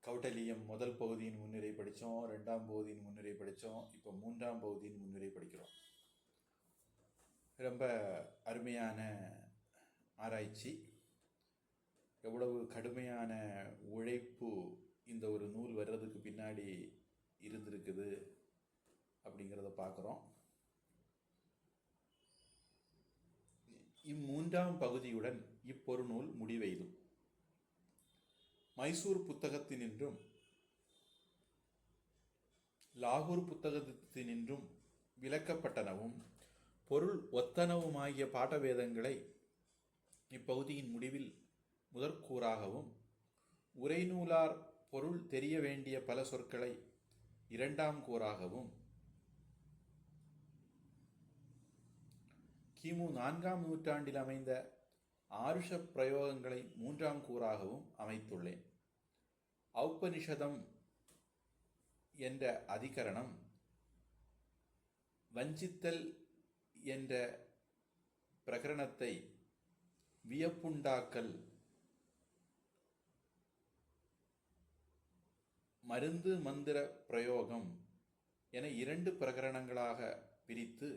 கௌடல்யம் முதல் பகுதியின் முன்னுரை படித்தோம், ரெண்டாம் பகுதியின் முன்னுரை படித்தோம், இப்போ மூன்றாம் பகுதியின் முன்னுரை படிக்கிறோம். ரொம்ப அருமையான ஆராய்ச்சி. எவ்வளவு கடுமையான உழைப்பு இந்த ஒரு நூல் வர்றதுக்கு பின்னாடி இருந்திருக்குது அப்படிங்கிறத பார்க்குறோம். இம்மூன்றாம் பகுதியுடன் இப்பொரு நூல் முடிவெய்தும். மைசூர் புத்தகத்தினின்றும் லாகூர் புத்தகத்தினின்றும் விளக்கப்பட்டனவும் பொருள் ஒத்தனவுமாகிய பாடவேதங்களை இப்பகுதியின் முடிவில் முதற்கூறாகவும், உரைநூலார் பொருள் தெரிய வேண்டிய பல சொற்களை இரண்டாம் கூறாகவும், கிமு 4ஆம் நூற்றாண்டில் அமைந்த ஆருஷ பிரயோகங்களை மூன்றாம் கூறாகவும் அமைத்துள்ளேன். ஔபனிஷதம் என்ற அதிகரணம் வஞ்சித்தல் என்ற பிரகரணத்தை வியப்புண்டாக்கல், மருந்து மந்திர பிரயோகம் என 2 பிரகரணங்களாக பிரித்து,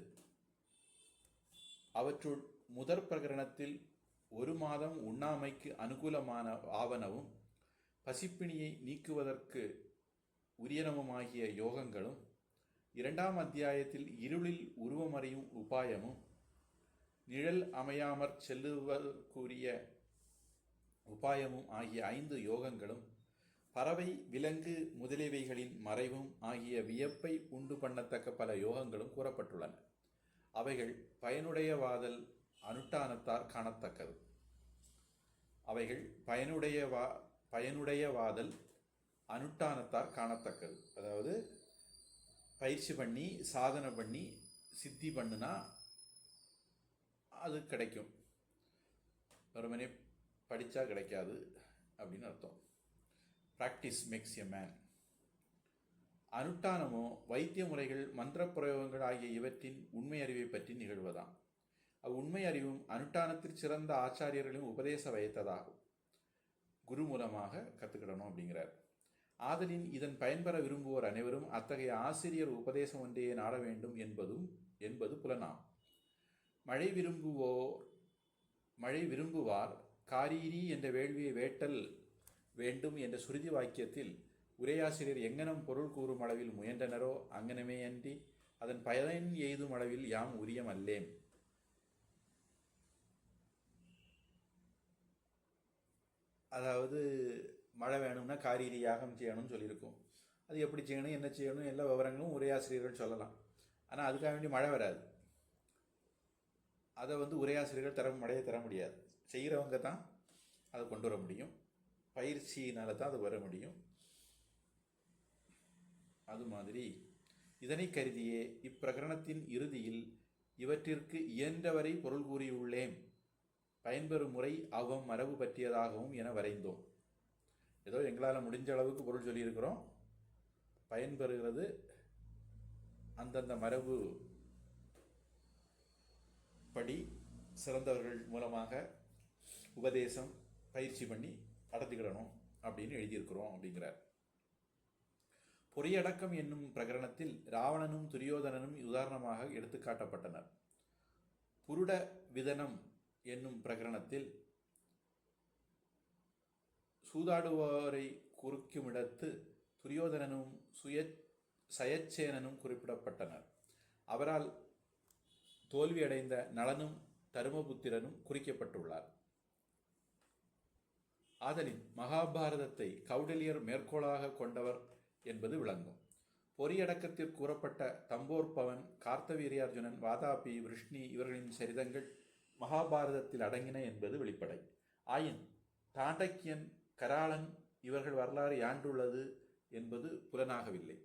அவற்றுள் முதற் பிரகரணத்தில் 1 மாதம் உண்ணாமைக்கு அனுகூலமான ஆவனவும் பசிப்பிணியை நீக்குவதற்கு உரியனவுமாகிய யோகங்களும், 2ஆம் அத்தியாயத்தில் இருளில் உருவமறியும் உபாயமும், நிழல் அமையாமற் செல்லுவதற்குரிய உபாயமும் ஆகிய 5 யோகங்களும், பறவை விலங்கு முதலியவைகளின் மறைவும் ஆகிய வியப்பை உண்டு பண்ணத்தக்க பல யோகங்களும் கூறப்பட்டுள்ளன. அவைகள் பயனுடையவாதல் அனுஷ்டானத்தார் காணத்தக்கது. பயனுடையவாதல் அனுஷ்டானத்தார் காணத்தக்கது. அதாவது பயிற்சி பண்ணி சாதனை பண்ணி சித்தி பண்ணுனா அது கிடைக்கும், வெறுமனே படித்தா கிடைக்காது அப்படின்னு அர்த்தம். Practice makes a man. அனுஷ்டானமோ வைத்திய முறைகள், மந்திர பிரயோகங்கள் ஆகிய இவற்றின் உண்மை அறிவை பற்றி நிகழ்வதாம். அவ்வுண்மை அறிவும் அனுஷ்டானத்தில் சிறந்த ஆச்சாரியர்களையும் உபதேச வைத்ததாகும். குரு மூலமாக கற்றுக்கிடணும் அப்படிங்கிறார். ஆதலின் இதன் பயன்பெற விரும்புவோர் அனைவரும் அத்தகைய ஆசிரியர் உபதேசம் ஒன்றையே நாட வேண்டும் என்பது புலனாம். மழை விரும்புவார் காரீரி என்ற வேள்வியை வேட்டல் வேண்டும் என்ற சுருதி வாக்கியத்தில் உரையாசிரியர் எங்கனம் பொருள் கூறும் அளவில் முயன்றனரோ அங்கனமே அன்றி அதன் பயன் எய்தும் அளவில் யாம் உரியம் அல்லேம். அதாவது மழை வேணும்னா காரீரி யாகம் செய்யணும்னு சொல்லியிருக்கோம். அது எப்படி செய்யணும், என்ன செய்யணும், எல்லா விவரங்களும் உரையாசிரியர்கள் சொல்லலாம். ஆனால் அதுக்காக வேண்டி மழை வராது. அதை உரையாசிரியர்கள் மழையை தர முடியாது. செய்கிறவங்க தான் அதை கொண்டு வர முடியும். பயிற்சியினால தான் அது வர முடியும். அது மாதிரி இதனை கருதியே இப்பிரகரணத்தின் இறுதியில் இவற்றிற்கு இயன்றவரை பொருள் கூறியுள்ளேன். பயன்பெறும் முறை அவ்வம் மரபு பற்றியதாகவும் என வரைந்தோம். ஏதோ எங்களால் முடிஞ்ச அளவுக்கு பொருள் சொல்லியிருக்கிறோம். பயன்பெறுகிறது அந்தந்த மரபு படி சிறந்தவர்கள் மூலமாக உபதேசம் பயிற்சி பண்ணி அடர்த்திக்கிடணும் அப்படின்னு எழுதியிருக்கிறோம் அப்படிங்கிறார். பொறியடக்கம் என்னும் பிரகரணத்தில் ராவணனும் துரியோதனனும் உதாரணமாக எடுத்துக்காட்டப்பட்டனர். புருட விதனம் என்னும் பிரகரணத்தில் சூதாடுவோரை குறிக்குமிடத்து துரியோதனனும் சயச்சேனனும் குறிப்பிடப்பட்டனர். அவரால் தோல்வியடைந்த நளனும் தருமபுத்திரனும் குறிக்கப்பட்டுள்ளார். ஆதலின் மகாபாரதத்தை கௌடல்யர் மேற்கோளாக கொண்டவர் என்பது விளங்கும். பொறியடக்கத்தில் கூறப்பட்ட தம்போர்பவன், கார்த்தவீரியார்ஜுனன், வாதாபி, விருஷ்ணி இவர்களின் சரிதங்கள் மகாபாரதத்தில் அடங்கின என்பது வெளிப்படை. ஆயின் தாண்டக்கியன், கராளன் இவர்கள் வரலாறு யாண்டுள்ளது என்பது புலனாகவில்லை.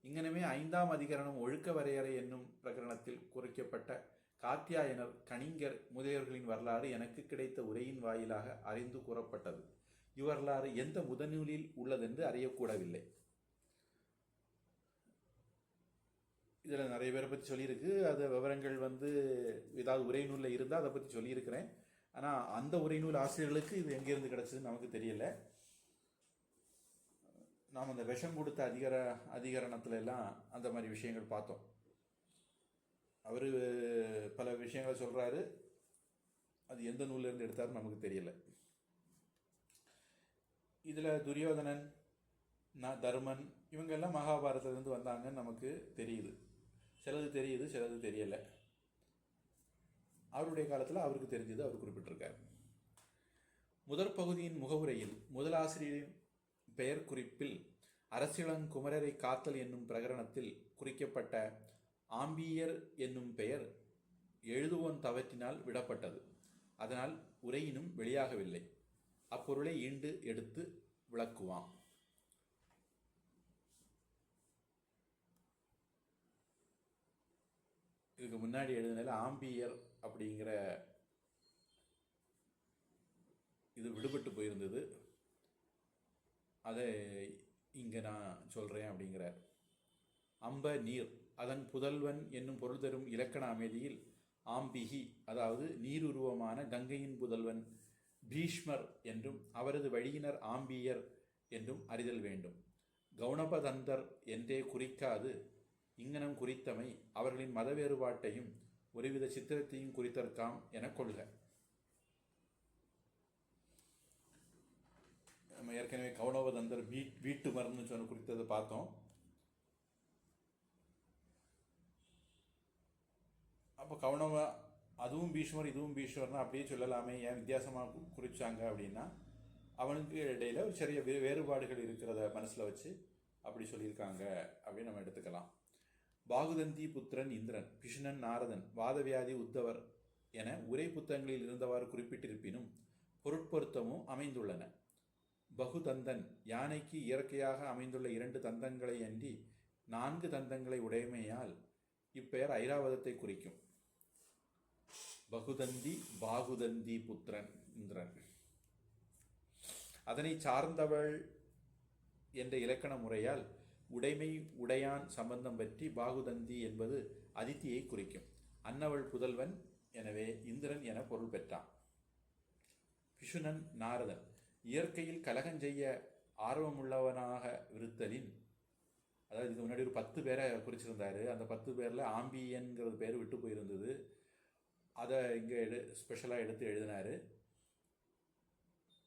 இங்கனமே 5ஆம் அதிகரணம் ஒழுக்க வரையறை என்னும் பிரகரணத்தில் குறிக்கப்பட்ட காத்தியாயனர், கணிங்கர் முதலியவர்களின் வரலாறு எனக்கு கிடைத்த உரையின் வாயிலாக அறிந்து கூறப்பட்டது. இவ்வரலாறு எந்த முதநூலில் உள்ளதென்று அறியக்கூடவில்லை. இதில் நிறைய பேரை பற்றி சொல்லியிருக்கு. அது விவரங்கள் ஏதாவது உரைநூலில் இருந்தால் அதை பற்றி சொல்லியிருக்கிறேன். ஆனால் அந்த உரைநூல் ஆசிரியர்களுக்கு இது எங்கேருந்து கிடச்சதுன்னு நமக்கு தெரியல. நாம் அந்த விஷம் கொடுத்த அதிகரணத்துல எல்லாம் அந்த மாதிரி விஷயங்கள் பார்த்தோம். அவர் பல விஷயங்களை சொல்கிறாரு, அது எந்த நூல்லேருந்து எடுத்தாருன்னு நமக்கு தெரியல. இதில் துரியோதனன், தருமன் இவங்கெல்லாம் மகாபாரதத்துலேருந்து வந்தாங்கன்னு நமக்கு தெரியுது. சிலது தெரியுது, சிலது தெரியலை. அவருடைய காலத்தில் அவருக்கு தெரிஞ்சது அவர் குறிப்பிட்டிருக்கார். முதற் பகுதியின் முகவுரையில் முதலாசிரியரின் பெயர் குறிப்பில் அரசிளங்குமரரை காத்தல் என்னும் பிரகரணத்தில் குறிக்கப்பட்ட ஆம்பியர் என்னும் பெயர் எழுதுவோன் தவற்றினால் விடப்பட்டது. அதனால் உரையினும் வெளியாகவில்லை. அப்பொருளை ஈண்டு எடுத்து விளக்குவாம். இதுக்கு முன்னாடி எழுதினால ஆம்பியர் அப்படிங்கிற இது விடுபட்டு போயிருந்தது. அதை இங்கே நான் சொல்கிறேன் அப்படிங்கிறார். அம்ப நீர், அதன் புதல்வன் என்னும் பொருள் தரும் இலக்கண அமைதியில் ஆம்பிகி, அதாவது நீருருவமான கங்கையின் புதல்வன் பீஷ்மர் என்றும் அவரது வழியினர் ஆம்பியர் என்றும் அறிதல் வேண்டும். கௌணபதந்தர் என்றே குறிக்காது இங்கனம் குறித்தமை அவர்களின் மத வேறுபாட்டையும் ஒருவித சித்திரத்தையும் குறித்தற்காம் என கொள்க. நம்ம ஏற்கனவே கௌணவதந்தர் வீட்டு மருந்து சொன்ன குறித்ததை பார்த்தோம். அப்போ கௌணவ அதுவும் பீஷ்மர் இதுவும் பீஷ்மர்னா அப்படியே சொல்லலாமே, ஏன் வித்தியாசமாக குறிச்சாங்க அப்படின்னா அவனுக்கு இடையில ஒரு சிறிய வேறுபாடுகள் இருக்கிறத மனசில் வச்சு அப்படி சொல்லியிருக்காங்க அப்படின்னு நம்ம எடுத்துக்கலாம். பாகுதந்தி புத்திரன் இந்திரன், பிஷுனன் நாரதன், வாதவியாதி உத்தவர் என உரை புத்தகங்களில் இருந்தவாறு குறிப்பிட்டிருப்பினும் பொருட்பொருத்தமும் அமைந்துள்ளன. பகுதந்தன் யானைக்கு இயற்கையாக அமைந்துள்ள 2 தந்தங்களை அன்றி 4 தந்தங்களை உடைமையால் இப்பெயர் ஐராவதத்தை குறிக்கும். பகுதந்தி பாகுதந்தி புத்திரன் இந்திரன். அதனை சார்ந்தவள் என்ற இலக்கண முறையால் உடைமை உடையான் சம்பந்தம் பற்றி பாகுதந்தி என்பது அதித்தியை குறிக்கும். அன்னவள் புதல்வன், எனவே இந்திரன் என பொருள் பெற்றான். பிஷுனன் நாரதன் இயற்கையில் கலகம் செய்ய ஆர்வமுள்ளவனாக இருத்தலின், அதாவது இதுக்கு முன்னாடி ஒரு 10 பேரை குறிச்சிருந்தாரு. அந்த 10 பேரில் ஆம்பியன்கிறது பேர் விட்டு போயிருந்தது. அதை இங்கே ஸ்பெஷலாக எடுத்து எழுதினார்.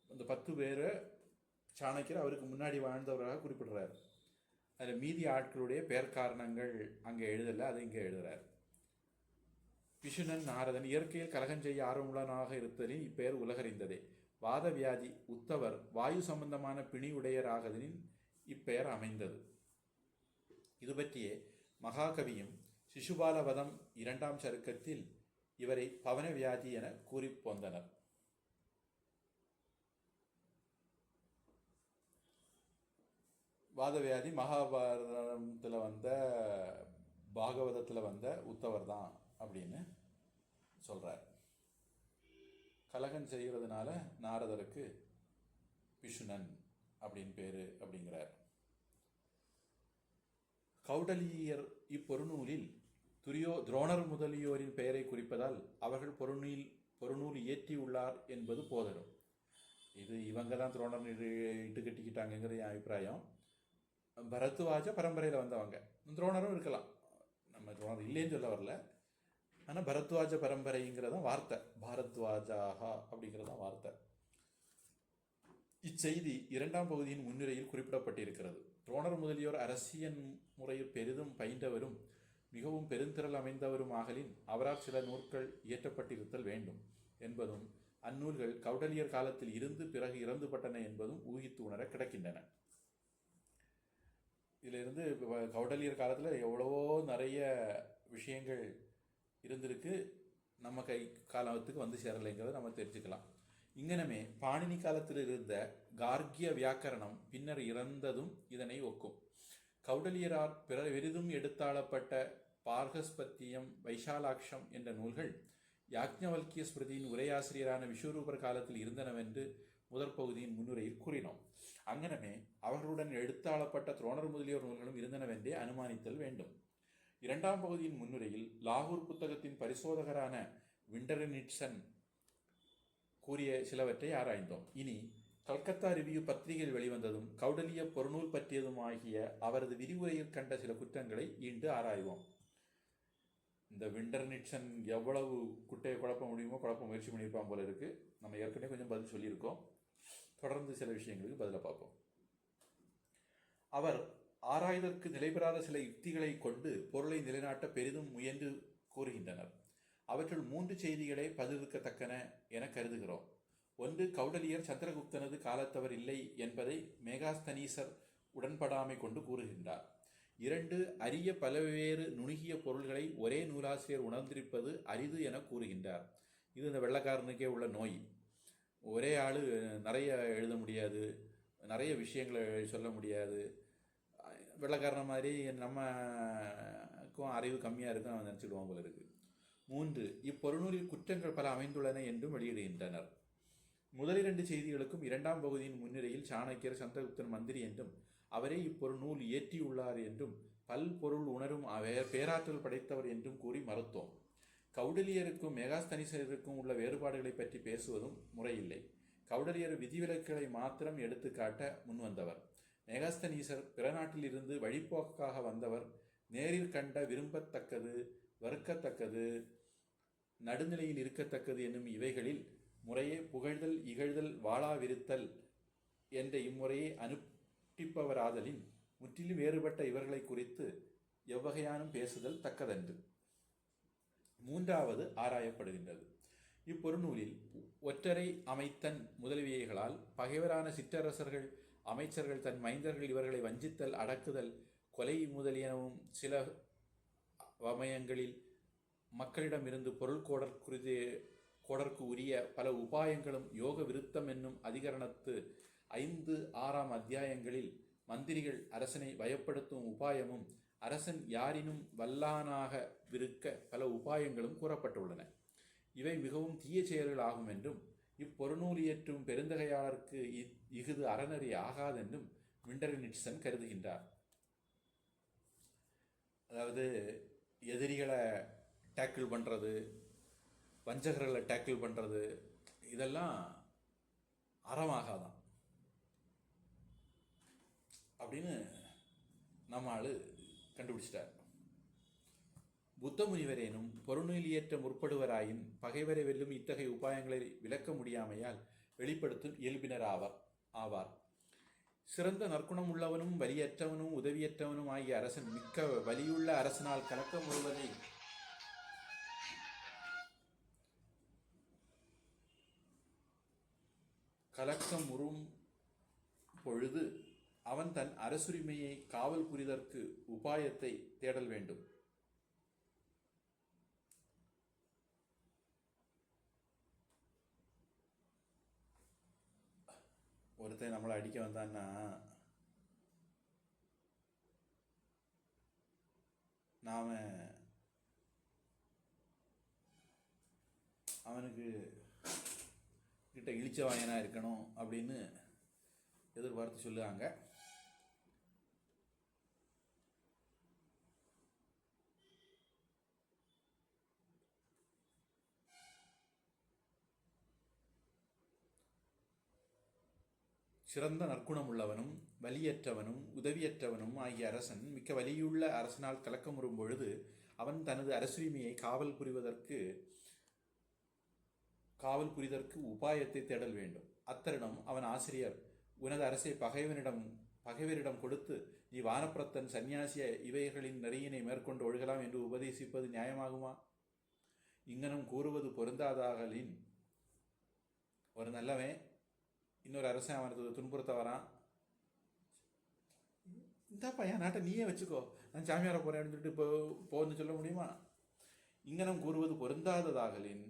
அந்த 10 பேரை சாணக்கியர் அவருக்கு முன்னாடி வாழ்ந்தவராக குறிப்பிடுறார். அதில் மீதி ஆட்களுடைய பெயர் காரணங்கள் அங்கே எழுதலை, அதை இங்கே எழுதுகிறார். பிஷுனன் நாரதன் இயற்கையில் கலகம் செய்ய ஆர்வமுள்ளவனாக இருத்தலின் இப்பெயர் உலகறிந்ததே. வாதவியாதி உத்தவர் வாயு சம்பந்தமான பிணியுடையராகதலின் இப்பெயர் அமைந்தது. இது பற்றியே மகாகவியும் சிசுபாலவதம் 2ஆம் சருக்கத்தில் இவரை பவனவியாதி என கூறி போந்தனர். வாதவியாதி மகாபாரதத்தில் வந்த பாகவதத்தில் வந்த உத்தவர் தான் அப்படின்னு சொல்கிறார். கலகம் செய்கிறதுனால நாரதருக்கு பிஷுனன் அப்படின்னு பேர் அப்படிங்கிறார். கௌடலியர் இப்பொருநூலில் துரோணர் முதலியோரின் பெயரை குறிப்பதால் அவர்கள் பொருநூல் இயற்றியுள்ளார் என்பது போதரும். இது இவங்க தான் துரோணர் இட்டு கட்டிக்கிட்டாங்கிறது என் அபிப்பிராயம். பரத்வாஜ பரம்பரையில் வந்தவங்க, துரோணரும் இருக்கலாம், நம்ம துரோணர் இல்லைன்னு சொல்ல வரல. ஆனால் பரத்வாஜ பரம்பரைங்கிறதான் வார்த்தை, பாரத்வாஜாகா அப்படிங்கிறதான் வார்த்தை. இச்செய்தி 2ஆம் பகுதியின் முன்னுரையில் குறிப்பிடப்பட்டிருக்கிறது. துரோணர் முதலியோர் அரசியல் முறையில் பெரிதும் பயின்றவரும் மிகவும் பெருந்திரள் அமைந்தவரும் ஆகலின் அவரால் சில நூல்கள் இயற்றப்பட்டிருத்தல் வேண்டும் என்பதும் அந்நூல்கள் கௌடலியர் காலத்தில் இருந்து பிறகு இறந்துபட்டன என்பதும் ஊகித்து உணர கிடக்கின்றன. இதிலிருந்து கௌடலியர் காலத்தில் எவ்வளவோ நிறைய விஷயங்கள் இருந்திருக்கு, நம்ம காலத்துக்கு வந்து சேரலைங்கிறத நம்ம தெரிஞ்சுக்கலாம். இங்கனமே பாணினி காலத்தில் இருந்த கார்கிய வியாக்கரணம் பின்னர் இறந்ததும் இதனை ஒக்கும். கௌடலியரார் பெரிதும் எடுத்தாளப்பட்ட பார்கஸ்பத்தியம், வைசாலாட்சம் என்ற நூல்கள் யாக்ஞவல்கிய ஸ்மிருதியின் உரையாசிரியரான விஸ்வரூபர் காலத்தில் இருந்தனவென்று முதற் பகுதியின் முன்னுரையில் கூறினோம். அங்கனமே அவர்களுடன் எடுத்தாளப்பட்ட துரோணர் முதலியோர் நூல்களும் இருந்தனவென்றே அனுமானித்தல் வேண்டும். 2ஆம் பகுதியின் முன்னுரையில் லாகூர் புத்தகத்தின் பரிசோதகரான விண்டர்னிட்சன் கூறிய சிலவற்றை ஆராய்ந்தோம். இனி கல்கத்தா ரிவ்யூ பத்திரிகையில் வெளிவந்ததும் கௌடல்ய பொருநூல் பற்றியதுமாகிய அவரது விரிவுரையில் கண்ட சில குற்றங்களை ஈண்டு ஆராய்வோம். இந்த விண்டர்நிட்சன் எவ்வளவு குட்டையை குழப்ப முடியுமோ குழப்ப முயற்சி பண்ணியிருப்பான் போல இருக்கு. நம்ம ஏற்கனவே கொஞ்சம் பதில் சொல்லியிருக்கோம். தொடர்ந்து சில விஷயங்களுக்கு பதிலை பார்ப்போம். அவர் ஆராய்தற்கு நிலைபெறாத சில யுக்திகளை கொண்டு பொருளை நிலைநாட்ட பெரிதும் முயன்று கூறுகின்றனர். அவற்றுள் 3 செய்திகளே பதிலிருக்கத்தக்கன என கருதுகிறோம். ஒன்று, கௌடலியர் சந்திரகுப்தனது காலத்தவர் இல்லை என்பதை மேகாஸ்தனீசர் உடன்படாமை கொண்டு கூறுகின்றார். 2, அரிய பல்வேறு நுணுகிய பொருள்களை ஒரே நூலாசிரியர் உணர்ந்திருப்பது அரிது என கூறுகின்றார். இது இந்த வெள்ளைக்காரனுக்கே உள்ள நோய். ஒரே ஆள் நிறைய எழுத முடியாது, நிறைய விஷயங்களை சொல்ல முடியாது. வெள்ளைக்காரன மாதிரி நம்மக்கும் அறிவு கம்மியாக இருக்குன்னு அவன் நினச்சிடுவான் போல இருக்கு. 3, இப்பொருநூலில் குற்றங்கள் பல அமைந்துள்ளன என்றும் வெளியிடுகின்றனர். முதல் 2 செய்திகளுக்கும் 2ஆம் பகுதியின் முன்னிலையில் சாணக்கியர் சந்திரகுப்தன் மந்திரி என்றும் அவரே இப்பொருநூல் இயற்றியுள்ளார் என்றும் பல்பொருள் உணரும் பேராற்றல் படைத்தவர் என்றும் கூறி மறுத்தோம். கௌடலியருக்கும் மேகாஸ்தனீசருக்கும் உள்ள வேறுபாடுகளை பற்றி பேசுவதும் முறையில்லை. கௌடலியர் விதிவிலக்குகளை மாத்திரம் எடுத்துக்காட்ட முன்வந்தவர். மேகாஸ்தனீசர் பிற நாட்டிலிருந்து வழிபோக்காக வந்தவர். நேரில் கண்ட விரும்பத்தக்கது, வெறுக்கத்தக்கது, நடுநிலையில் இருக்கத்தக்கது என்னும் இவைகளில் முறையே புகழ்தல், இகழ்தல், வாளாவிருத்தல் என்ற இம்முறையை அனுஷ்டிப்பவராதலின் முற்றிலும் வேறுபட்ட இவர்களை குறித்து எவ்வகையானும் பேசுதல் தக்கதன்று. 3வது ஆராயப்படுகின்றது. இப்பொருநூலில் ஒற்றரை அமைத்தன் முதலியவைகளால் பகைவரான சிற்றரசர்கள், அமைச்சர்கள், தன் மைந்தர்கள் இவர்களை வஞ்சித்தல், அடக்குதல், கொலை முதலியனவும் சில வமயங்களில் மக்களிடமிருந்து பொருள் கோடற்கு உரிய பல உபாயங்களும் யோக விருத்தம் என்னும் அதிகரணத்து 5, 6ஆம் அத்தியாயங்களில் மந்திரிகள் அரசனை பயப்படுத்தும் உபாயமும் அரசன் யாரினும் வல்லானாக விருக்க பல உபாயங்களும் கூறப்பட்டுள்ளன. இவை மிகவும் தீய செயல்கள் ஆகும் என்றும் இப்பொருநூல் இயற்றும் பெருந்தகையாளருக்கு இஃது அறநெறி ஆகாதென்றும் விண்டர்நிட்சன் கருதுகின்றார். அதாவது எதிரிகளை டேக்கிள் பண்ணுறது, வஞ்சகர்களை டேக்கிள் பண்ணுறது, இதெல்லாம் அறமாகாதான் அப்படின்னு நம்ம ஆள் கண்டுபிடிச்சிட்டார். புத்த முனிவரேனும் பொருநூல் இயற்ற முற்படுவராயின் பகைவரை வெல்லும் இத்தகைய உபாயங்களை விளக்க முடியாமையால் வெளிப்படுத்தும் இயல்பினர் ஆவார். சிறந்த நற்குணம் உள்ளவனும் வலியற்றவனும் உதவியற்றவனும் ஆகிய அரசன் மிக்க வலியுள்ள அரசனால் கலக்கமுறும் பொழுது அவன் தன் அரசுரிமையை காவல் புரிதற்கு உபாயத்தை தேடல் வேண்டும். ஒருத்தன் நம்மளை அடிக்க வந்தான்னா நாம் அவனுக்கு கிட்ட இழிச்ச வாயனாக இருக்கணும் அப்படின்னு எதிர்பார்த்து சொல்லுவாங்க. சிறந்த நற்குணம் உள்ளவனும் வலியற்றவனும் உதவியற்றவனும் ஆகிய அரசன் மிக்க வலியுள்ள அரசனால் கலக்கமுறும் பொழுது அவன் தனது அரசுரிமையை காவல் புரிதற்கு உபாயத்தை தேடல் வேண்டும். அத்தருணம் அவன் ஆசிரியர், உனது அரசை பகைவரிடம் கொடுத்து நீ வானப்பிரத்தன், சந்நியாசிய இவைகளின் நெறியினை மேற்கொண்டு ஒழுகலாம் என்று உபதேசிப்பது நியாயமாகுமா? இங்கனம் கூறுவது பொருந்தாதாகலின், ஒரு நல்லவன் இன்னொரு அரசன் அவனுக்கு துன்புறுத்த வரான், இந்தாப்பா என் நாட்டை நீயே வச்சுக்கோ, நான் சாமியார போறேன் அப்படின்னு சொல்லிட்டு போன்னு சொல்ல முடியுமா? இங்கனம் கூறுவது பொருந்தாததாகலின்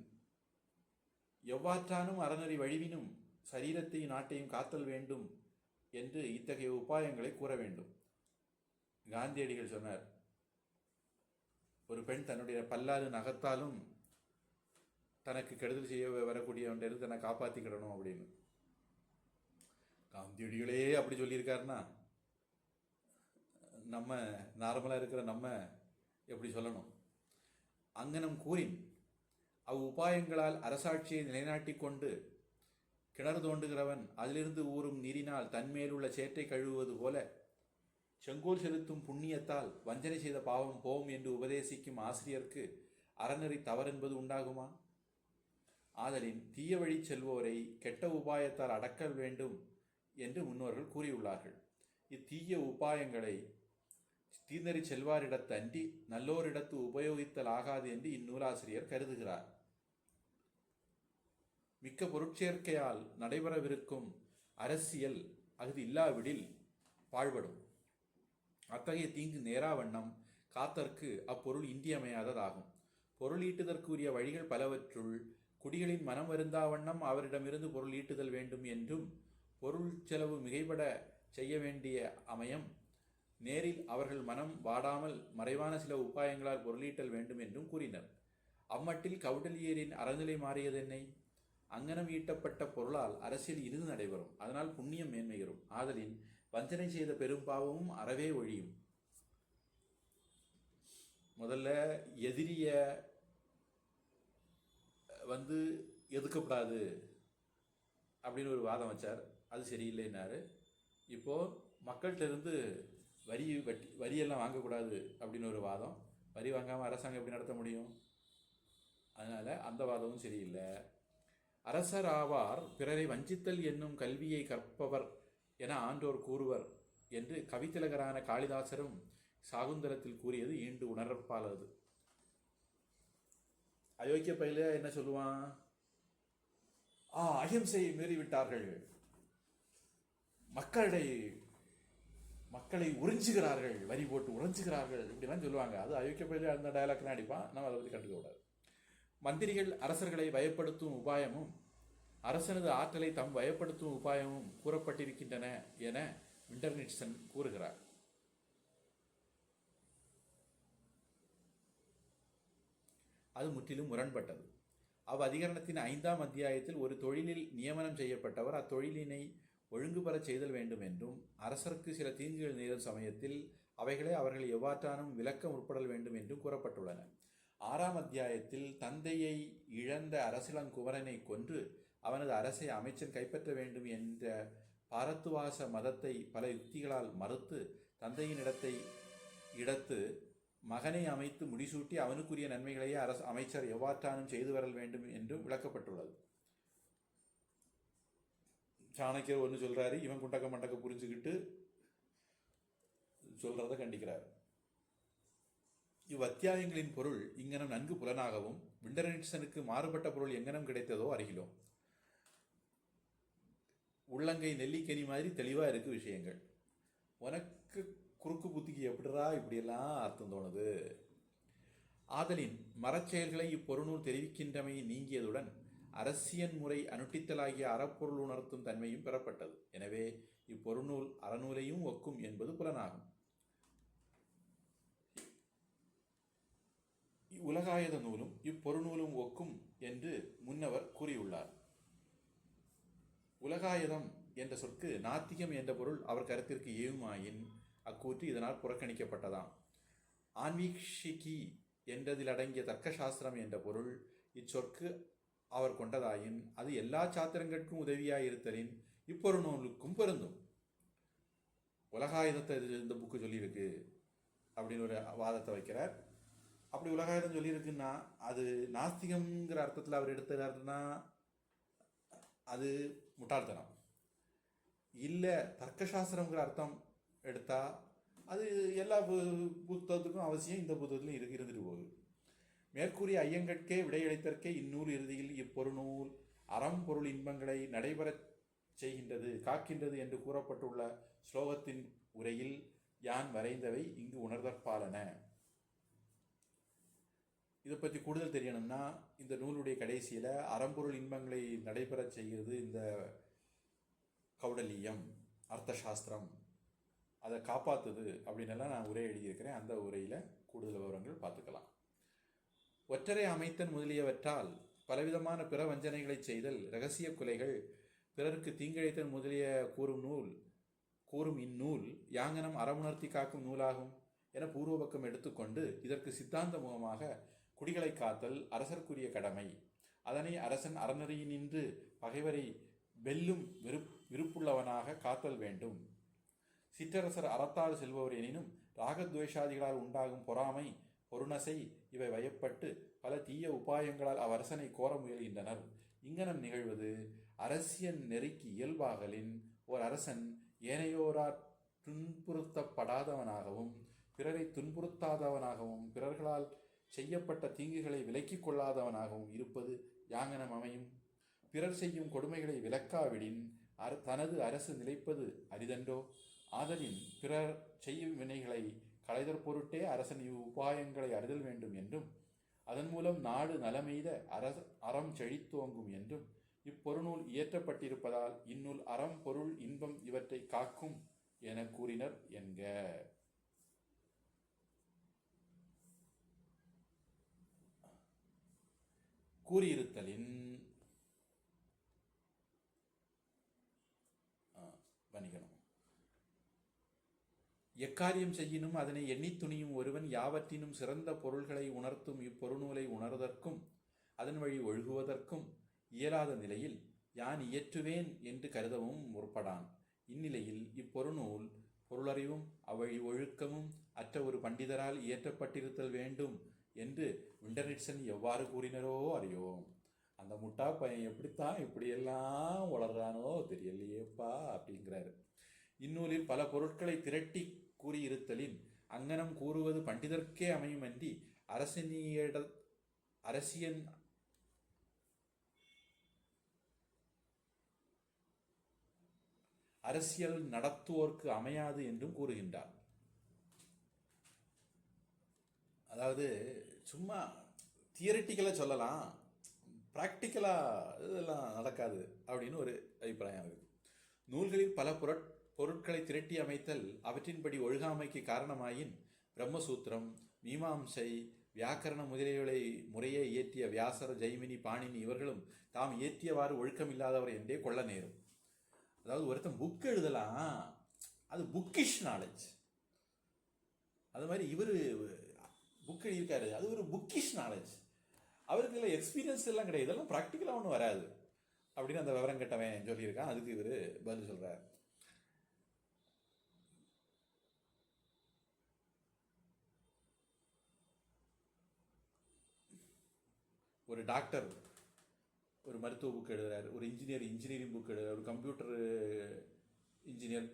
எவ்வாற்றானும் அறநெறி வழிவினும் சரீரத்தையும் நாட்டையும் காத்தல் வேண்டும் என்று இத்தகைய உபாயங்களை கூற வேண்டும். காந்தியடிகள் சொன்னார், ஒரு பெண் தன்னுடைய பல்லாறு நகத்தாலும் தனக்கு கெடுதல் செய்ய வரக்கூடியவன்றிருந்து தன்னை காப்பாற்றிக்கிடணும் அப்படின்னு. காந்தியடிகளே அப்படி சொல்லியிருக்காருன்னா நம்ம நார்மலாக இருக்கிற நம்ம எப்படி சொல்லணும்? அங்கனம் கூறின் அவ்வுபாயங்களால் அரசாட்சியை நிலைநாட்டி கொண்டு கிணறு தோண்டுகிறவன் அதிலிருந்து ஊறும் நீரினால் தன்மேலுள்ள சேற்றை கழுவுவது போல செங்கோல் செலுத்தும் புண்ணியத்தால் வஞ்சனை செய்த பாவம் போம் என்று உபதேசிக்கும் ஆசிரியருக்கு அறநெறி தவறென்பது உண்டாகுமா? ஆதலின் தீய வழி செல்வோரை கெட்ட உபாயத்தால் அடக்க வேண்டும் என்று முன்னோர்கள் கூறியுள்ளார்கள். இத்தீய உபாயங்களை தீர்நெறி செல்வாரிடத்து அன்றி நல்லோரிடத்து உபயோகித்தல் ஆகாது என்று இந்நூலாசிரியர் கருதுகிறார். மிக்க பொருட்சேர்க்கையால் நடைபெறவிருக்கும் அரசியல் அஃது இல்லாவிடில் பாழ்படும். அத்தகைய தீங்கு நேரா வண்ணம் காத்தற்கு அப்பொருள் இன்றியமையாததாகும். பொருள் ஈட்டுதற்குரிய வழிகள் பலவற்றுள் குடிகளின் மனம் வருந்தா வண்ணம் அவரிடமிருந்து பொருள் ஈட்டுதல் வேண்டும் என்றும், பொருள் செலவு மிகைப்பட செய்ய வேண்டிய அமையம் நேரில் அவர்கள் மனம் வாடாமல் மறைவான சில உபாயங்களால் பொருளீட்டல் வேண்டும் என்றும் கூறினர். அம்மட்டில் கௌடல்யரின் அறநிலை மாறியதென்னை? அங்கனம் ஈட்டப்பட்ட பொருளால் அரசியல் இனிது நடைபெறும். அதனால் புண்ணியம் மேன்மையரும். ஆதலின் வஞ்சனை செய்த பெரும்பாவமும் அறவே ஒழியும். முதல்ல எதிரிய எதுக்கப்படாது அப்படின்னு ஒரு வாதம் வச்சார். அது சரியில்லைன்னாரு. இப்போது மக்கள்கிட்ட இருந்து வரியெல்லாம் வாங்கக்கூடாது அப்படின்னு ஒரு வாதம். வரி வாங்காமல் அரசாங்கம் எப்படி நடத்த முடியும்? அதனால் அந்த வாதமும் சரியில்லை. அரசர் ஆவார் பிறரை வஞ்சித்தல் என்னும் கல்வியை கற்பவர் என ஆன்றோர் கூறுவர் என்று கவித்திலகரான காளிதாசரும் சாகுந்தலத்தில் கூறியது ஈண்டு உணர்ப்பாலது. அயோக்கிய பயில என்ன சொல்லுவான்? அஹிம்சையை மீறிவிட்டார்கள், மக்களை உறிஞ்சுகிறார்கள், வரி போட்டு உறிஞ்சுகிறார்கள், இப்படிலாம் சொல்லுவாங்க. அது அயோக்கிய பயில அந்த டயலாக்லாம் அடிப்பான். நம்ம அதை பற்றி கண்டுக்க கூடாது. மந்திரிகள் அரசர்களை பயப்படுத்தும் உபாயமும் அரசனது ஆற்றலை தம் பயப்படுத்தும் உபாயமும் கூறப்பட்டிருக்கின்றன என விண்டர்னிட்சன் கூறுகிறார். அது முற்றிலும் முரண்பட்டது. அதிகரணத்தின் 5ஆம் அத்தியாயத்தில் ஒரு தொழிலில் நியமனம் செய்யப்பட்டவர் அத்தொழிலினை ஒழுங்கு பெறச் செய்தல் வேண்டும் என்றும், அரசருக்கு சில தீங்குகள் நேரும் சமயத்தில் அவைகளை அவர்கள் எவ்வாற்றானும் விளக்க முற்படல் வேண்டும் என்றும் கூறப்பட்டுள்ளன. 6ஆம் அத்தியாயத்தில் தந்தையை இழந்த அரசிலங்குமரனை கொன்று அவனது அரசை அமைச்சன் கைப்பற்ற வேண்டும் என்ற பாரத்துவாச மதத்தை பல யுக்திகளால் மறுத்து தந்தையின் இடத்து மகனை அமைத்து முடிசூட்டி அவனுக்குரிய நன்மைகளையே அமைச்சர் எவ்வாற்றானும் செய்து வரல் வேண்டும் என்றும் விளக்கப்பட்டுள்ளது. சாணக்கியர் ஒன்று சொல்றாரு, இவன் குண்டக்க மண்டக்க புரிஞ்சுக்கிட்டு சொல்றதை கண்டிக்கிறார். இவ்வத்தியாயங்களின் பொருள் இங்கனம் நன்கு புலனாகவும் விண்டர்னிட்சனுக்கு மாறுபட்ட பொருள் எங்கனம் கிடைத்ததோ அறிகிறோம். உள்ளங்கை நெல்லிக்கனி மாதிரி தெளிவாக இருக்கு விஷயங்கள். உனக்கு குறுக்கு புத்திக்கு எப்படிரா இப்படியெல்லாம் அர்த்தம் தோணுது? ஆதலின் மரச்செயல்களை இப்பொருநூல் தெரிவிக்கின்றமை நீங்கியதுடன் அரசியன் முறை அனுட்டித்தலாகிய அறப்பொருள் உணர்த்தும் தன்மையும் பெறப்பட்டது. எனவே இப்பொருநூல் அறநூலையும் ஒக்கும் என்பது புலனாகும். உலகாயத நூலும் இப்பொருநூலும் ஒக்கும் என்று முன்னவர் கூறியுள்ளார். உலகாயதம் என்ற சொற்கு நாத்திகம் என்ற பொருள் அவர் கருத்திற்கு ஏவுமாயின் அக்கூற்று இதனால் புறக்கணிக்கப்பட்டதாம். ஆன்மீக்ஷிகி என்றதில் அடங்கிய தர்க்கசாஸ்திரம் என்ற பொருள் இச்சொற்கு அவர் கொண்டதாயின் அது எல்லா சாத்திரங்களுக்கும் உதவியாயிருத்தலின் இப்பொரு நூலுக்கும் பொருந்தும். உலகாயுதத்தை இந்த புக்கு சொல்லியிருக்கு அப்படின்னு ஒரு வாதத்தை வைக்கிறார். அப்படி உலகாயுதம் சொல்லியிருக்குன்னா அது நாஸ்திகம்ங்கிற அர்த்தத்தில் அவர் எடுத்துறாருன்னா அது முட்டாள்தனம். இல்லை தர்க்கசாஸ்திரம்ங்கிற அர்த்தம் எடுத்தா அது எல்லா புத்தகத்துக்கும் அவசியம் இந்த புத்தகத்திலும் இருந்துட்டு போகுது. மேற்கூறிய ஐயங்கட்கே விடையளித்தற்கே இந்நூல் இறுதியில் இப்பொருநூல் அறம் பொருள் இன்பங்களை நடைபெறச் செய்கின்றது காக்கின்றது என்று கூறப்பட்டுள்ள ஸ்லோகத்தின் உரையில் யான் வரைந்தவை இங்கு உணர்தற்பாலன. இதை பற்றி கூடுதல் தெரியணும்னா இந்த நூலுடைய கடைசியில் அறம்பொருள் இன்பங்களை நடைபெறச் செய்கிறது இந்த கௌடல்யம் அர்த்தசாஸ்திரம் அதை காப்பாற்றுது அப்படின்னெல்லாம் நான் உரை எழுதியிருக்கிறேன். அந்த உரையில் கூடுதல் விவரங்கள் பார்த்துக்கலாம். ஒற்றரை அமைத்தன் முதலியவற்றால் பலவிதமான பிற வஞ்சனைகளை செய்தல், இரகசிய கொலைகள், பிறருக்கு தீங்கிழைத்தல் முதலிய கூறும் இந்நூல் யாங்கனம் அறமுணர்த்தி காக்கும் நூலாகும் என பூர்வபக்கம் எடுத்துக்கொண்டு இதற்கு சித்தாந்த முகமாக குடிகளை காத்தல் அரசர்க்குரிய கடமை, அதனை அரசன் அறநெறியினின்று பகைவரை வெல்லும் விருப்புள்ளவனாக காத்தல் வேண்டும். சிற்றரசர் அறத்தால் செல்பவர் எனினும் ராகத்வேஷாதிகளால் உண்டாகும் பொறாமை, பொருணசை இவை வயப்பட்டு பல தீய உபாயங்களால் அவ்வரசனை கோர முயல்கின்றனர். இங்கனம் நிகழ்வது அரசியன் நெறிக்கு இயல்பாகலின் ஓர் அரசன் ஏனையோரால் துன்புறுத்தப்படாதவனாகவும் பிறரை துன்புறுத்தாதவனாகவும் பிறர்களால் செய்யப்பட்ட தீங்குகளை விலக்கிக் கொள்ளாதவனாகவும் இருப்பது யாங்கனம் அமையும். பிறர் செய்யும் கொடுமைகளை விலக்காவிடின் தனது அரசு நிலைப்பது அரிதன்றோ? ஆதலின் பிறர் செய்யும் வினைகளை களைதற் பொருட்டே அரசன் உபாயங்களை அறிதல் வேண்டும் என்றும் அதன் மூலம் நாடு நலமெய்த அறம் செழித்தோங்கும் என்றும் இப்பொருநூல் இயற்றப்பட்டிருப்பதால் இந்நூல் அறம், பொருள், இன்பம் இவற்றை காக்கும் என கூறினர் என்க. கூறியிருத்தலின் வணிகனும் எக்காரியம் செய்யினும் அதனை எண்ணித் துணியும் ஒருவன் யாவற்றினும் சிறந்த பொருள்களை உணர்த்தும் இப்பொருநூலை உணர்வதற்கும் அதன் வழி ஒழுகுவதற்கும் இயலாத நிலையில் யான் இயற்றுவேன் என்று கருதவும் முற்படான். இந்நிலையில் இப்பொருநூல் பொருளறிவும் அவ்வழி ஒழுக்கமும் அற்ற ஒரு பண்டிதரால் இயற்றப்பட்டிருத்தல் வேண்டும் என்று விண்டர்னிட்சன் எவ்வாறு கூறினரோ அறியோம். அந்த முட்டா பையன் எப்படித்தான் இப்படியெல்லாம் வளர்றானோ தெரியலையேப்பா அப்படிங்கிறாரு. இந்நூலில் பல பொருட்களை திரட்டி கூறியிருத்தலின் அங்கனம் கூறுவது பண்டிதர்க்கே அமையுமன்றி அரசியல் நடத்துவோர்க்கு அமையாது என்றும் கூறுகின்றார். அதாவது சும்மா தியரிட்டிக்கலாக சொல்லலாம், ப்ராக்டிக்கலாக இதெல்லாம் நடக்காது அப்படின்னு ஒரு அபிப்பிராயம் இருக்குது. நூல்களில் பல பொருட்களை திரட்டி அமைத்தல் அவற்றின்படி ஒழுகாமைக்கு காரணமாயின் பிரம்மசூத்திரம், மீமாம்சை, வியாக்கரணம் முதலியவர்களை முறையே இயற்றிய வியாசர், ஜெய்மினி, பாணினி இவர்களும் தாம் இயற்றியவாறு ஒழுக்கம் இல்லாதவர் என்றே கொள்ள நேரும். அதாவது ஒருத்தன் புக் எழுதலாம், அது புக்கிஷ் நாலேஜ். அது மாதிரி இவர் புக் எழுதியிருக்காரு, அது ஒரு புக்கிஷ் நாலேஜ். அவருக்கு இல்லை எக்ஸ்பீரியன்ஸ் எல்லாம் கிடையாது, இதெல்லாம் ப்ராக்டிக்கலாக ஒன்றும் வராது அப்படின்னு அந்த விவரம் கேட்டவன் சொல்லியிருக்கான். அதுக்கு இவர் பதில் சொல்கிறார். ஒரு டாக்டர் ஒரு மருத்துவ புக் எழுதுறாரு, ஒரு இன்ஜினியரிங் புக் எழுதுறாரு, ஒரு கம்ப்யூட்டர் இன்ஜினியர்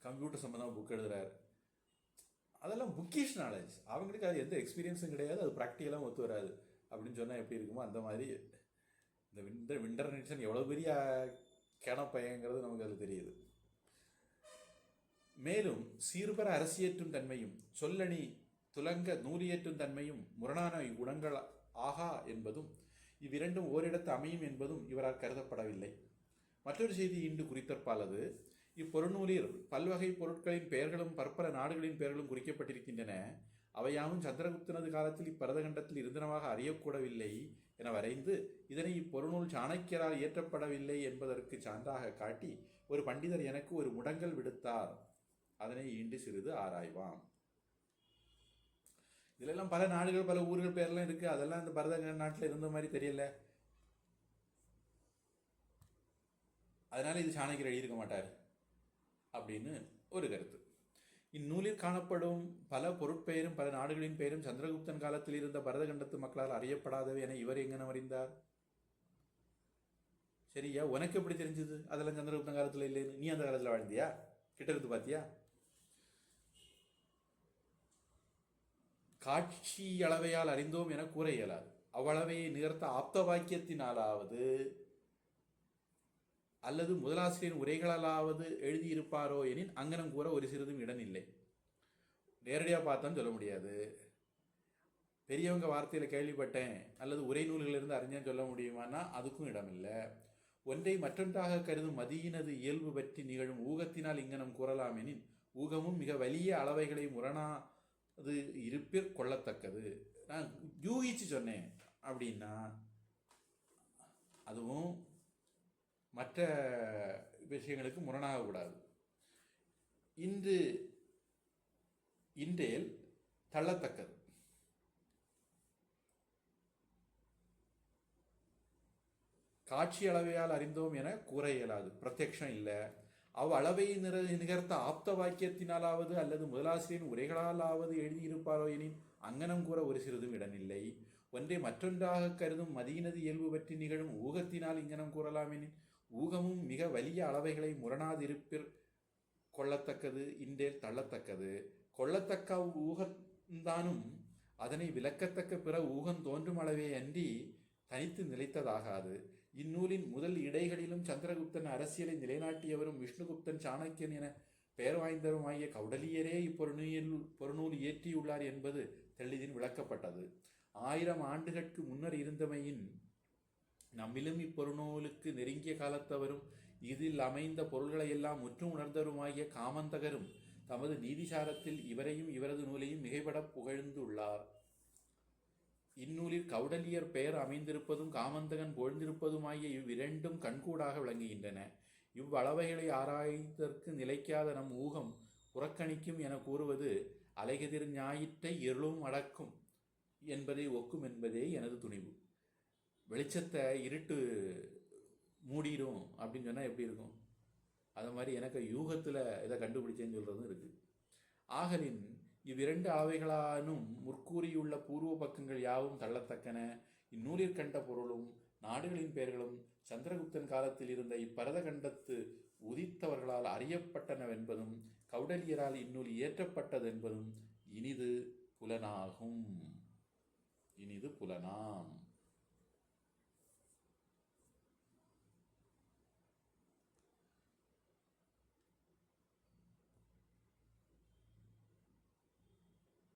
கம்ப்யூட்டர் சம்மந்தமாக புக் எழுதுறாரு. அதெல்லாம் புக்கிஷ் நாலேஜ். அவங்களுக்கு அது எந்த எக்ஸ்பீரியன்ஸும் கிடையாது, அது ப்ராக்டிக்கலாக ஒத்து வராது அப்படின்னு சொன்னால் எப்படி இருக்குமோ அந்த மாதிரி இந்த விண்டர்னிட்சன் எவ்வளோ பெரிய கேனப்பயங்கிறது நமக்கு அது தெரியுது. மேலும் சீர்பர அரசியற்றும் தன்மையும் சொல்லணி துலங்க நூலியற்றும் தன்மையும் முரணான குணங்கள் ஆகா என்பதும் இவ்விரண்டும் ஓரிடத்து அமையும் என்பதும் இவரால் கருதப்படவில்லை. மற்றொரு செய்தி இன்று குறித்தற்பாலது இப்பொருநூலில் பல்வகை பொருட்களின் பெயர்களும் பற்பல நாடுகளின் பெயர்களும் குறிக்கப்பட்டிருக்கின்றன. அவையாவும் சந்திரகுப்தனது காலத்தில் இப்பரதகண்டத்தில் இருந்தனவாக அறியக்கூடவில்லை என வரைந்து இதனை இப்பொருநூல் சாணக்கியரால் இயற்றப்படவில்லை என்பதற்கு சான்றாக காட்டி ஒரு பண்டிதர் எனக்கு ஒரு முடங்கல் விடுத்தார், அதனை ஈண்டு சிறிது ஆராய்வாம். இதிலெல்லாம் பல நாடுகள் பல ஊர்கள் பேரெல்லாம் இருக்கு, அதெல்லாம் இந்த பரத நாட்டில் இருந்த மாதிரி தெரியல. அதனால இது சாணக்கியர் எழுதியிருக்க மாட்டார் அப்படின்னு ஒரு கருத்து. இந்நூலில் காணப்படும் பல பொருட்பெயரும் பல நாடுகளின் பெயரும் சந்திரகுப்தன் காலத்தில் இருந்த பரதகண்டத்து மக்களால் அறியப்படாதவை என இவர் எங்கன அறிந்தார்? சரியா, உனக்கு எப்படி தெரிஞ்சது அதெல்லாம் சந்திரகுப்தன் காலத்தில் இல்லைன்னு? நீ அந்த காலத்தில் வாழ்ந்தியா? கிட்ட இருந்து பார்த்தியா? காட்சி அளவையால் அறிந்தோம் என கூற இயலாது. அவ்வளவையை நிகர்த்த ஆப்த வாக்கியத்தினாலாவது அல்லது முதலாசிரியர் உரைகளாலாவது எழுதியிருப்பாரோ எனின் அங்கனம் கூற ஒரு சிறிதும் இடம் இல்லை. நேரடியாக பார்த்தான்னு சொல்ல முடியாது. பெரியவங்க வார்த்தையில் கேள்விப்பட்டேன் அல்லது உரை நூல்களிலிருந்து அறிஞன் சொல்ல முடியுமானா அதுக்கும் இடம் இல்லை. ஒன்றை மற்றொன்றாக கருதும் மதியினது இயல்பு பற்றி நிகழும் ஊகத்தினால் இங்கனம் கூறலாம் எனின் ஊகமும் மிக வலிய அளவைகளை முரணாது இருப்பிற் கொள்ளத்தக்கது. நான் யூகிச்சு சொன்னேன் அப்படின்னா அதுவும் மற்ற விஷயங்களுக்கு முரணாகக்கூடாது. இன்றேல் தள்ளத்தக்கது. காட்சி அளவையால் அறிந்தோம் என கூற இயலாது. பிரத்யக்ஷம் இல்லை. அளவை நிகர்த்த ஆப்த வாக்கியத்தினாலாவது அல்லது முதலாசிரியரின் உரைகளாலாவது எழுதியிருப்பாரோ எனின் அங்கனம் கூற ஒரு சிறிதும் இடனில்லை. ஒன்றை மற்றொன்றாக கருதும் மதியினது இயல்பு பற்றி நிகழும் ஊகத்தினால் இங்கனம் கூறலாம் எனின் ஊகமும் மிக வலிய அளவைகளை முரணாதிருப்பிற் கொள்ளத்தக்கது இன்றேல் தள்ளத்தக்கது. கொள்ளத்தக்க ஊகந்தானும் அதனை விளக்கத்தக்க பிற ஊகம் தோன்றும் அளவே அன்றி தனித்து நிலைத்ததாகாது. இந்நூலின் முதல் இடைகளிலும் சந்திரகுப்தன் அரசியலை நிலைநாட்டியவரும் விஷ்ணுகுப்தன் சாணக்கியன் என பெயர் வாய்ந்தவருமாகிய கௌடலியரே இப்பொருநூல் இயற்றியுள்ளார் என்பது தெளிதின் விளக்கப்பட்டது. 1000 ஆண்டுகளுக்கு முன்னர் இருந்தமையின் நம்மிலும் இப்பொருநூலுக்கு நெருங்கிய காலத்தவரும் இதில் அமைந்த பொருள்களையெல்லாம் முற்றும் உணர்ந்தவருமாகிய காமந்தகரும் தமது நீதிசாரத்தில் இவரையும் இவரது நூலையும் மிகைபட புகழ்ந்துள்ளார். இந்நூலில் கௌடலியர் பெயர் அமைந்திருப்பதும் காமந்தகன் புகழ்ந்திருப்பதுமாகிய இவ்விரண்டும் கண்கூடாக விளங்குகின்றன. இவ்வளவைகளை ஆராய்வதற்கு நிலைக்காத நம் ஊகம் புறக்கணிக்கும் என கூறுவது அலைகதிர் ஞாயிற்றை இருளும் அடக்கும் என்பதை ஒக்கும் என்பதே எனது துணிவு. வெளிச்சத்தை இருட்டு மூடிடும் அப்படின்னு சொன்னால் எப்படி இருக்கும்? அது மாதிரி எனக்கு யூகத்தில் இதை கண்டுபிடிச்சேன்னு சொல்கிறதும் இருக்குது. ஆகலின் இவ்விரண்டு அளவைகளானும் முற்கூறியுள்ள பூர்வ பக்கங்கள் யாவும் தள்ளத்தக்கன. இந்நூலிற் கண்ட பொருளும் நாடுகளின் பெயர்களும் சந்திரகுப்தன் காலத்தில் இருந்த இப்பரத கண்டத்து உதித்தவர்களால் அறியப்பட்டனவென்பதும் கௌடலியரால் இந்நூல் இயற்றப்பட்டதென்பதும் இனிது புலனாகும். இனிது புலனாம்.